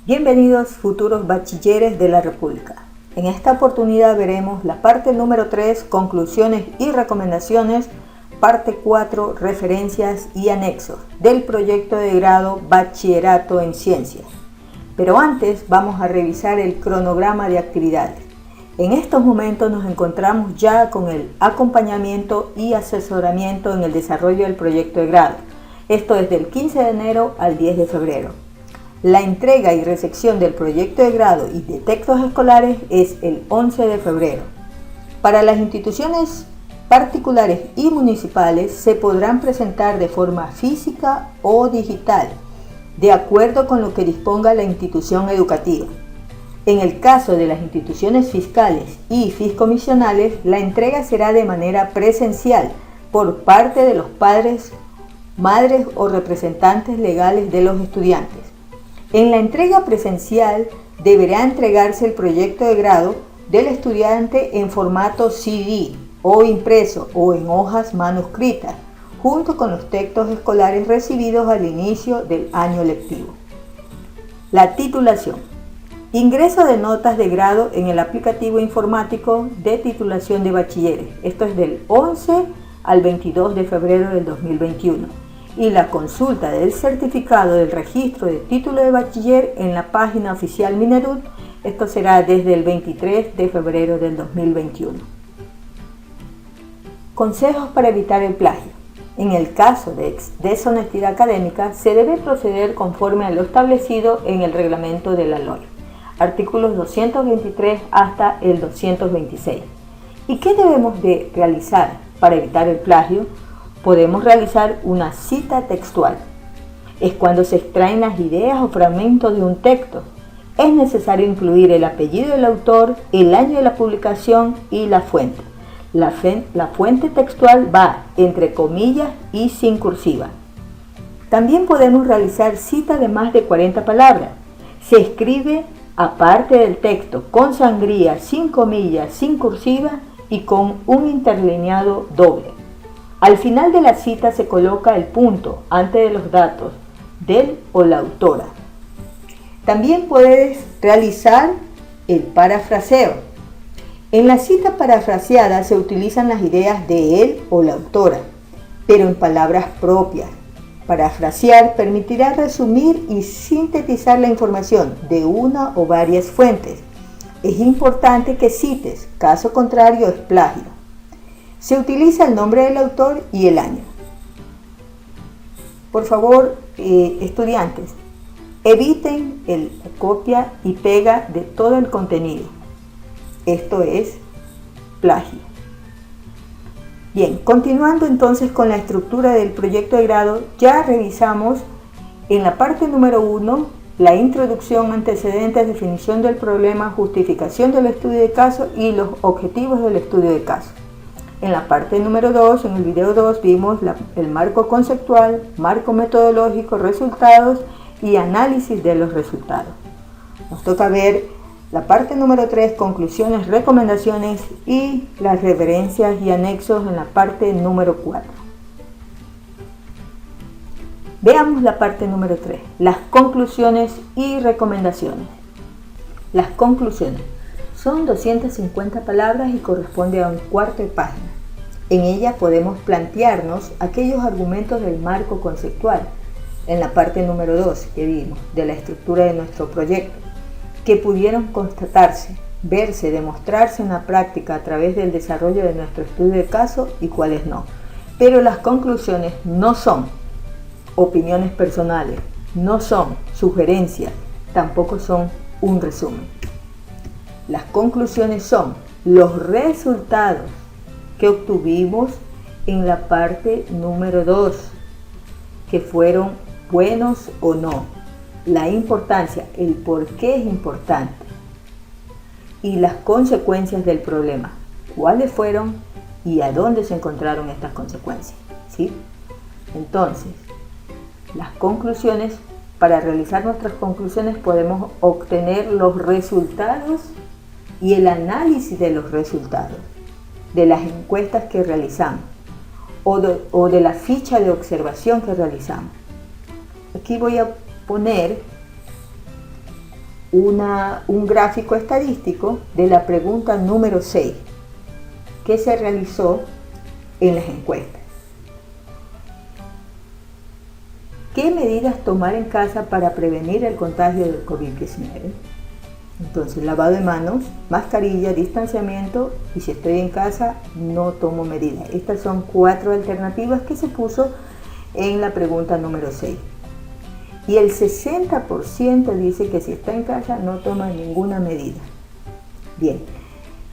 Bienvenidos futuros bachilleres de la República. En esta oportunidad veremos la parte número 3, conclusiones y recomendaciones, parte 4, referencias y anexos del proyecto de grado Bachillerato en Ciencias. Pero antes vamos a revisar el cronograma de actividades. En estos momentos nos encontramos ya con el acompañamiento y asesoramiento en el desarrollo del proyecto de grado. Esto es del 15 de enero al 10 de febrero. La entrega y recepción del proyecto de grado y de textos escolares es el 11 de febrero. Para las instituciones particulares y municipales se podrán presentar de forma física o digital, de acuerdo con lo que disponga la institución educativa. En el caso de las instituciones fiscales y fiscomisionales, la entrega será de manera presencial por parte de los padres, madres o representantes legales de los estudiantes. En la entrega presencial deberá entregarse el proyecto de grado del estudiante en formato CD o impreso o en hojas manuscritas, junto con los textos escolares recibidos al inicio del año lectivo. La titulación. Ingreso de notas de grado en el aplicativo informático de titulación de bachilleres. Esto es del 11 al 22 de febrero del 2021. Y la consulta del certificado del registro de título de bachiller en la página oficial Mineduc. Esto será desde el 23 de febrero del 2021. Consejos para evitar el plagio. En el caso de deshonestidad académica, se debe proceder conforme a lo establecido en el reglamento de la LOI. Artículos 223 hasta el 226. ¿Y qué debemos de realizar para evitar el plagio? Podemos realizar una cita textual. Es cuando se extraen las ideas o fragmentos de un texto. Es necesario incluir el apellido del autor, el año de la publicación y la fuente. La fuente textual va entre comillas y sin cursiva. También podemos realizar cita de más de 40 palabras. Se escribe aparte del texto, con sangría, sin comillas, sin cursiva y con un interlineado doble. Al final de la cita se coloca el punto antes de los datos del o la autora. También puedes realizar el parafraseo. En la cita parafraseada se utilizan las ideas de él o la autora, pero en palabras propias. Parafrasear permitirá resumir y sintetizar la información de una o varias fuentes. Es importante que cites, caso contrario es plagio. Se utiliza el nombre del autor y el año. Por favor, estudiantes, eviten el copia y pega de todo el contenido. Esto es plagio. Bien, continuando entonces con la estructura del proyecto de grado, ya revisamos en la parte número 1 la introducción, antecedentes, definición del problema, justificación del estudio de caso y los objetivos del estudio de caso. En la parte número 2, en el video 2, vimos el marco conceptual, marco metodológico, resultados y análisis de los resultados. Nos toca ver la parte número 3, conclusiones, recomendaciones y las referencias y anexos en la parte número 4. Veamos la parte número 3, las conclusiones y recomendaciones. Las conclusiones son 250 palabras y corresponde a un cuarto de página. En ella podemos plantearnos aquellos argumentos del marco conceptual, en la parte número 2 que vimos, de la estructura de nuestro proyecto, que pudieron constatarse, verse, demostrarse en la práctica a través del desarrollo de nuestro estudio de caso y cuáles no. Pero las conclusiones no son opiniones personales, no son sugerencias, tampoco son un resumen. Las conclusiones son los resultados que obtuvimos en la parte número 2, que fueron buenos o no. La importancia, el por qué es importante y las consecuencias del problema, cuáles fueron y a dónde se encontraron estas consecuencias, ¿sí? Entonces, las conclusiones, para realizar nuestras conclusiones podemos obtener los resultados y el análisis de los resultados de las encuestas que realizamos o de la ficha de observación que realizamos. Aquí voy a poner un gráfico estadístico de la pregunta número 6 que se realizó en las encuestas. ¿Qué medidas tomar en casa para prevenir el contagio del COVID-19? Entonces, lavado de manos, mascarilla, distanciamiento, y si estoy en casa, no tomo medidas. Estas son 4 alternativas que se puso en la pregunta número 6. Y el 60% dice que si está en casa, no toma ninguna medida. Bien,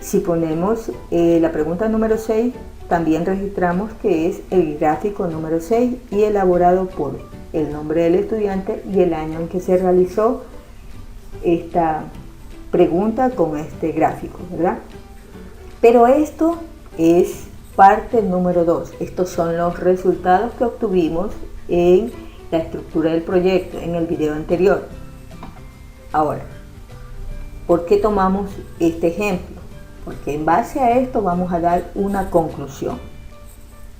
si ponemos la pregunta número 6, también registramos que es el gráfico número 6 y elaborado por el nombre del estudiante y el año en que se realizó esta pregunta con este gráfico, ¿verdad? Pero esto es parte número 2. Estos son los resultados que obtuvimos en la estructura del proyecto, en el video anterior. Ahora, ¿por qué tomamos este ejemplo? Porque en base a esto vamos a dar una conclusión.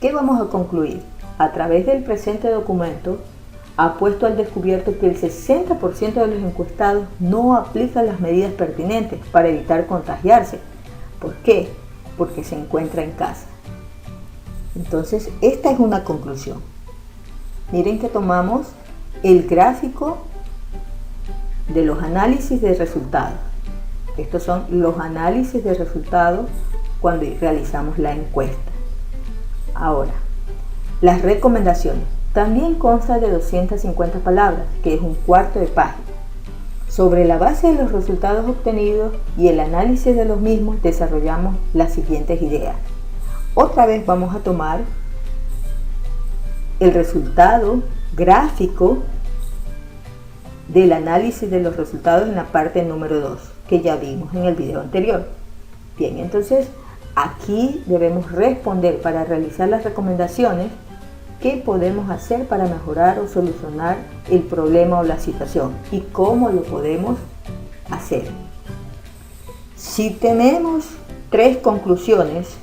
¿Qué vamos a concluir? A través del presente documento, ha puesto al descubierto que el 60% de los encuestados no aplican las medidas pertinentes para evitar contagiarse. ¿Por qué? Porque se encuentra en casa. Entonces, esta es una conclusión. Miren que tomamos el gráfico de los análisis de resultados. Estos son los análisis de resultados cuando realizamos la encuesta. Ahora, las recomendaciones. También consta de 250 palabras, que es un cuarto de página. Sobre la base de los resultados obtenidos y el análisis de los mismos, desarrollamos las siguientes ideas. Otra vez vamos a tomar el resultado gráfico del análisis de los resultados en la parte número 2, que ya vimos en el video anterior. Bien, entonces aquí debemos responder para realizar las recomendaciones. ¿Qué podemos hacer para mejorar o solucionar el problema o la situación? ¿Y cómo lo podemos hacer? Si tenemos 3 conclusiones,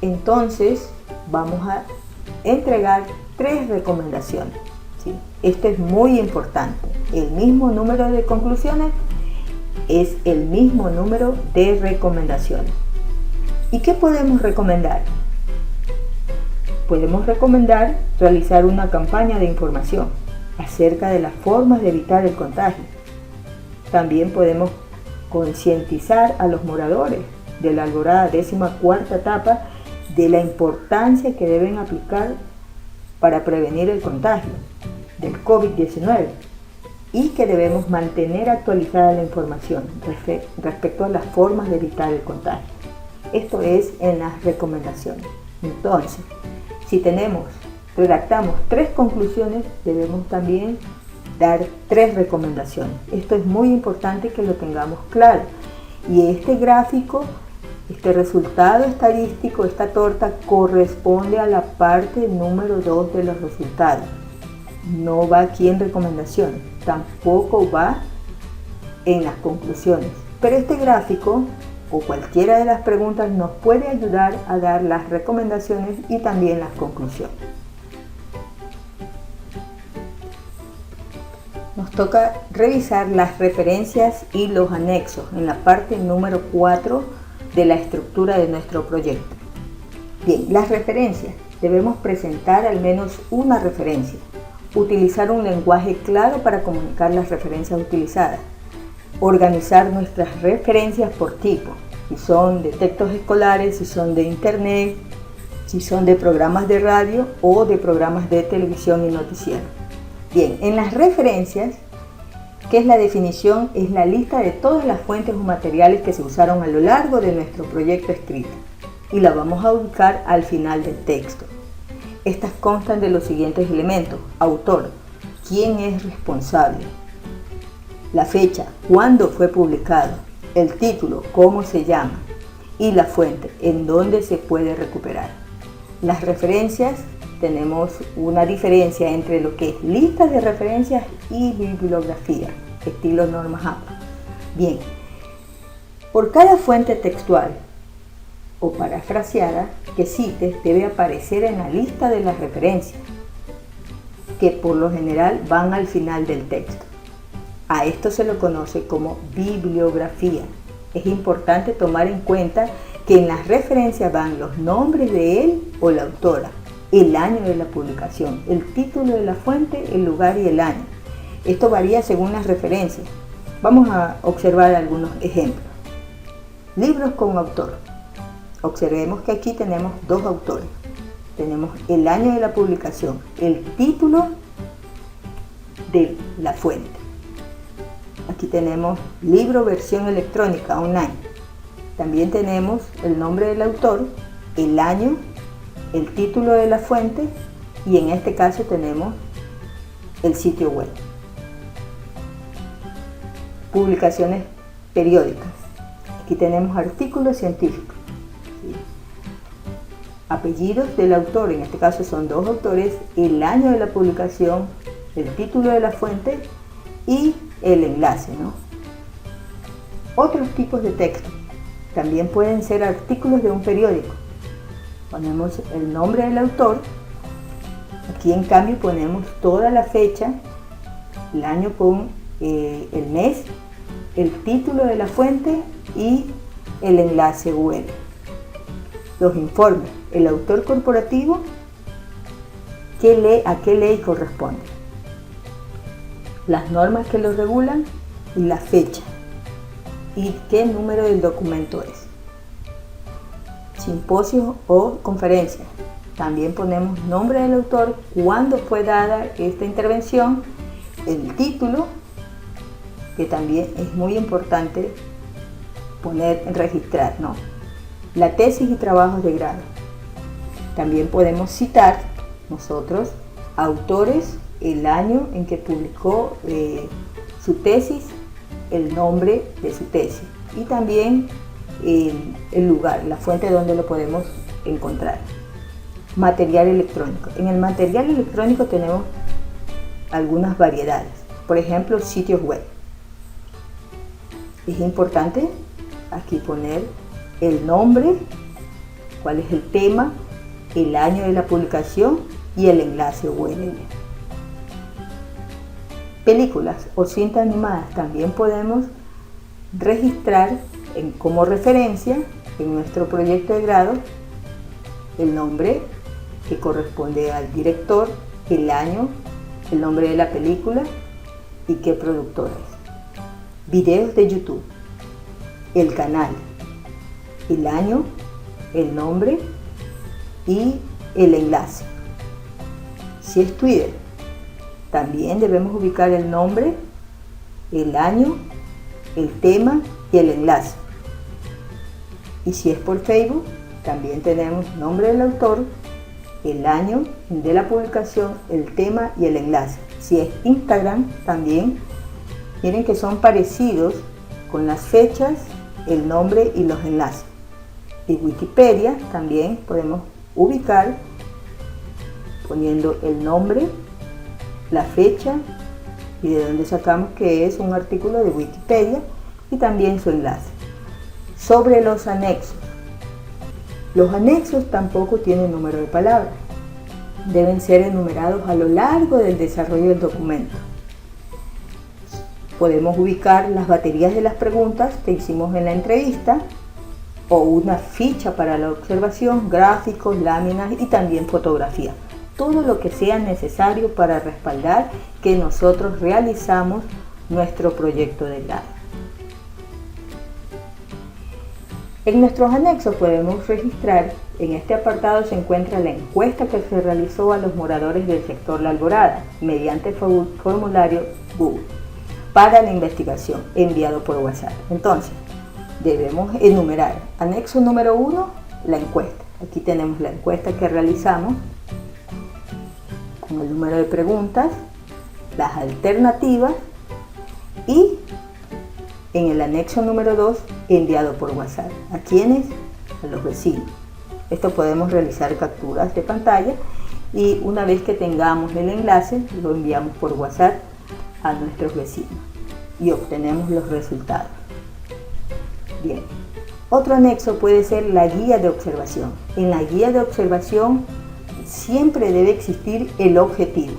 entonces vamos a entregar 3 recomendaciones. ¿Sí? Esto es muy importante. El mismo número de conclusiones es el mismo número de recomendaciones. ¿Y qué podemos recomendar? Podemos recomendar realizar una campaña de información acerca de las formas de evitar el contagio. También podemos concientizar a los moradores de la Alborada 14ª etapa de la importancia que deben aplicar para prevenir el contagio del COVID-19 y que debemos mantener actualizada la información respecto a las formas de evitar el contagio. Esto es en las recomendaciones. Entonces, si redactamos 3 conclusiones, debemos también dar 3 recomendaciones. Esto es muy importante que lo tengamos claro. Y este gráfico, este resultado estadístico, esta torta, corresponde a la parte número 2 de los resultados. No va aquí en recomendaciones, tampoco va en las conclusiones. Pero este gráfico o cualquiera de las preguntas nos puede ayudar a dar las recomendaciones y también las conclusiones. Nos toca revisar las referencias y los anexos en la parte número 4 de la estructura de nuestro proyecto. Bien, las referencias. Debemos presentar al menos una referencia. Utilizar un lenguaje claro para comunicar las referencias utilizadas. Organizar nuestras referencias por tipo, si son de textos escolares, si son de internet, si son de programas de radio o de programas de televisión y noticiero. Bien, en las referencias, ¿qué es la definición? Es la lista de todas las fuentes o materiales que se usaron a lo largo de nuestro proyecto escrito y la vamos a ubicar al final del texto. Estas constan de los siguientes elementos: autor, quién es responsable, la fecha, cuándo fue publicado, el título, cómo se llama, y la fuente, en dónde se puede recuperar. Las referencias, tenemos una diferencia entre lo que es listas de referencias y bibliografía, estilo normas APA. Bien, por cada fuente textual o parafraseada que cites debe aparecer en la lista de las referencias, que por lo general van al final del texto. A esto se lo conoce como bibliografía. Es importante tomar en cuenta que en las referencias van los nombres de él o la autora, el año de la publicación, el título de la fuente, el lugar y el año. Esto varía según las referencias. Vamos a observar algunos ejemplos. Libros con autor. Observemos que aquí tenemos dos autores. Tenemos el año de la publicación, el título de la fuente. Aquí tenemos libro versión electrónica online. También tenemos el nombre del autor, el año, el título de la fuente y en este caso tenemos el sitio web. Publicaciones periódicas. Aquí tenemos artículos científicos. Apellidos del autor, en este caso son dos autores, el año de la publicación, el título de la fuente y el enlace, ¿no? Otros tipos de texto. También pueden ser artículos de un periódico. Ponemos el nombre del autor. Aquí en cambio ponemos toda la fecha, el año con el mes, el título de la fuente y el enlace web. Los informes. El autor corporativo, a qué ley corresponde. Las normas que lo regulan y la fecha. Y qué número del documento es. Simposios o conferencias. También ponemos nombre del autor, cuándo fue dada esta intervención, el título, que también es muy importante registrar, ¿no? La tesis y trabajos de grado. También podemos citar nosotros autores, el año en que publicó su tesis, el nombre de su tesis y también el lugar, la fuente donde lo podemos encontrar. Material electrónico. En el material electrónico tenemos algunas variedades, por ejemplo, sitios web. Es importante aquí poner el nombre, cuál es el tema, el año de la publicación y el enlace URL. Películas o cintas animadas también podemos registrar como referencia en nuestro proyecto de grado el nombre que corresponde al director, el año, el nombre de la película y qué productora es. Videos de YouTube, el canal, el año, el nombre y el enlace. Si es Twitter, también debemos ubicar el nombre, el año, el tema y el enlace. Y si es por Facebook, también tenemos nombre del autor, el año de la publicación, el tema y el enlace. Si es Instagram, también miren que son parecidos con las fechas, el nombre y los enlaces. Y Wikipedia también podemos ubicar poniendo el nombre, la fecha y de dónde sacamos que es un artículo de Wikipedia y también su enlace. Sobre los anexos. Los anexos tampoco tienen número de palabras. Deben ser enumerados a lo largo del desarrollo del documento. Podemos ubicar las baterías de las preguntas que hicimos en la entrevista o una ficha para la observación, gráficos, láminas y también fotografía. Todo lo que sea necesario para respaldar que nosotros realizamos nuestro proyecto de grado. En nuestros anexos podemos registrar, en este apartado se encuentra la encuesta que se realizó a los moradores del sector La Alborada mediante formulario Google para la investigación enviado por WhatsApp. Entonces, debemos enumerar. Anexo número 1, la encuesta. Aquí tenemos la encuesta que realizamos con el número de preguntas, las alternativas y en el anexo número 2, enviado por WhatsApp. ¿A quiénes? A los vecinos. Esto podemos realizar capturas de pantalla y una vez que tengamos el enlace, lo enviamos por WhatsApp a nuestros vecinos y obtenemos los resultados. Bien. Otro anexo puede ser la guía de observación. En la guía de observación siempre debe existir el objetivo.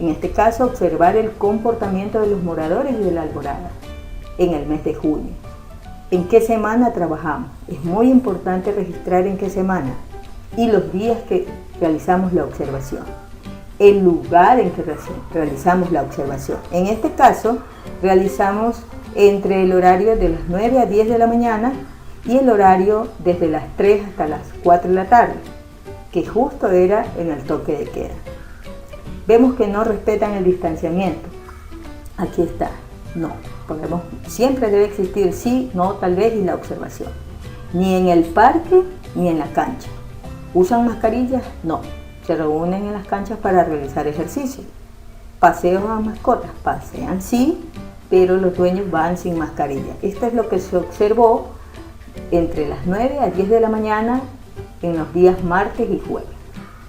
En este caso, observar el comportamiento de los moradores de la Alborada en el mes de junio. ¿En qué semana trabajamos? Es muy importante registrar en qué semana y los días que realizamos la observación. El lugar en que realizamos la observación. En este caso, realizamos entre el horario de las 9 a 10 de la mañana y el horario desde las 3 hasta las 4 de la tarde, que justo era en el toque de queda. Vemos que no respetan el distanciamiento. Aquí está, no. Siempre debe existir sí, no, tal vez y la observación. Ni en el parque ni en la cancha. ¿Usan mascarillas? No. Se reúnen en las canchas para realizar ejercicio. Paseos a mascotas, pasean sí, pero los dueños van sin mascarilla. Esto es lo que se observó entre las 9 a 10 de la mañana en los días martes y jueves.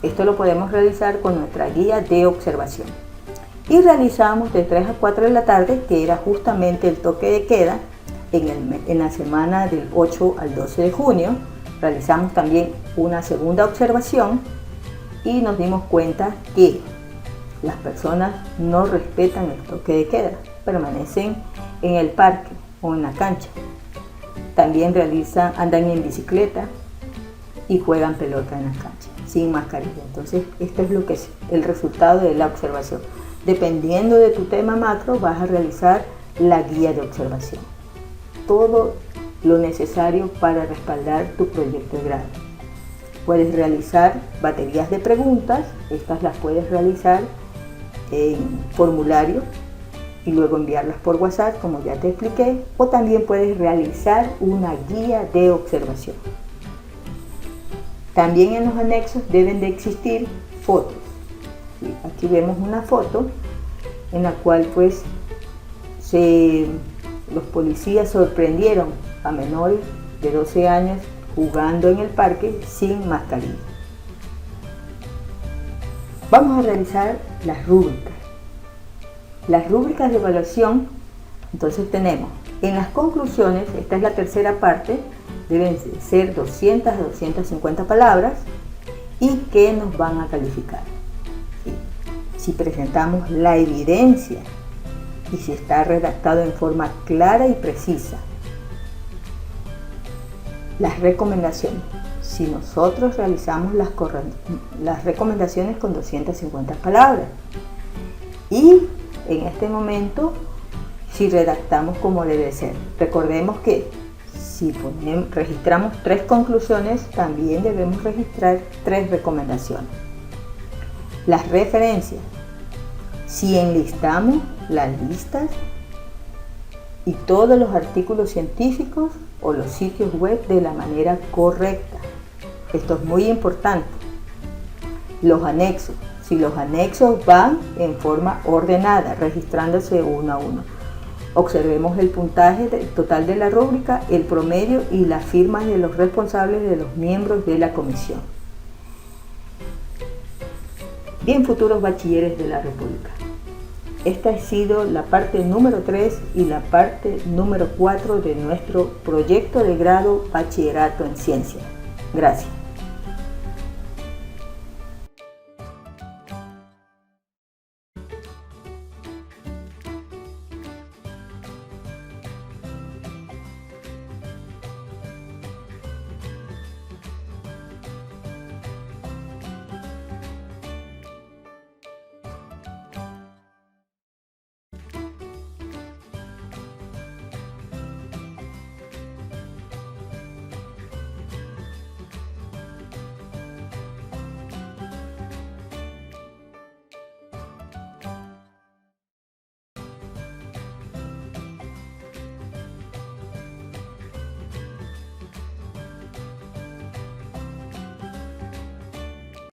Esto lo podemos realizar con nuestra guía de observación. Y realizamos de 3 a 4 de la tarde, que era justamente el toque de queda, en la semana del 8 al 12 de junio. Realizamos también una segunda observación y nos dimos cuenta que las personas no respetan el toque de queda, permanecen en el parque o en la cancha. También andan en bicicleta y juegan pelota en la cancha, sin mascarilla. Entonces, esto es lo que es el resultado de la observación. Dependiendo de tu tema macro, vas a realizar la guía de observación. Todo lo necesario para respaldar tu proyecto de grado. Puedes realizar baterías de preguntas, estas las puedes realizar en formulario y luego enviarlas por WhatsApp, como ya te expliqué, o también puedes realizar una guía de observación. También en los anexos deben de existir fotos. Aquí vemos una foto en la cual pues los policías sorprendieron a menores de 12 años jugando en el parque sin mascarilla. Vamos a realizar las rúbricas. Las rúbricas de evaluación, entonces tenemos en las conclusiones, esta es la tercera parte, deben ser 200 a 250 palabras y que nos van a calificar. Si presentamos la evidencia y si está redactado en forma clara y precisa. Las recomendaciones. Si nosotros realizamos las recomendaciones con 250 palabras. Y en este momento, si redactamos como debe ser. Recordemos que si registramos 3 conclusiones, también debemos registrar 3 recomendaciones. Las referencias. Si enlistamos las listas y todos los artículos científicos o los sitios web de la manera correcta. Esto es muy importante. Los anexos. Si los anexos van en forma ordenada, registrándose uno a uno. Observemos el puntaje total de la rúbrica, el promedio y las firmas de los responsables de los miembros de la comisión. Bien, futuros bachilleres de la República. Esta ha sido la parte número 3 y la parte número 4 de nuestro proyecto de grado Bachillerato en Ciencias. Gracias.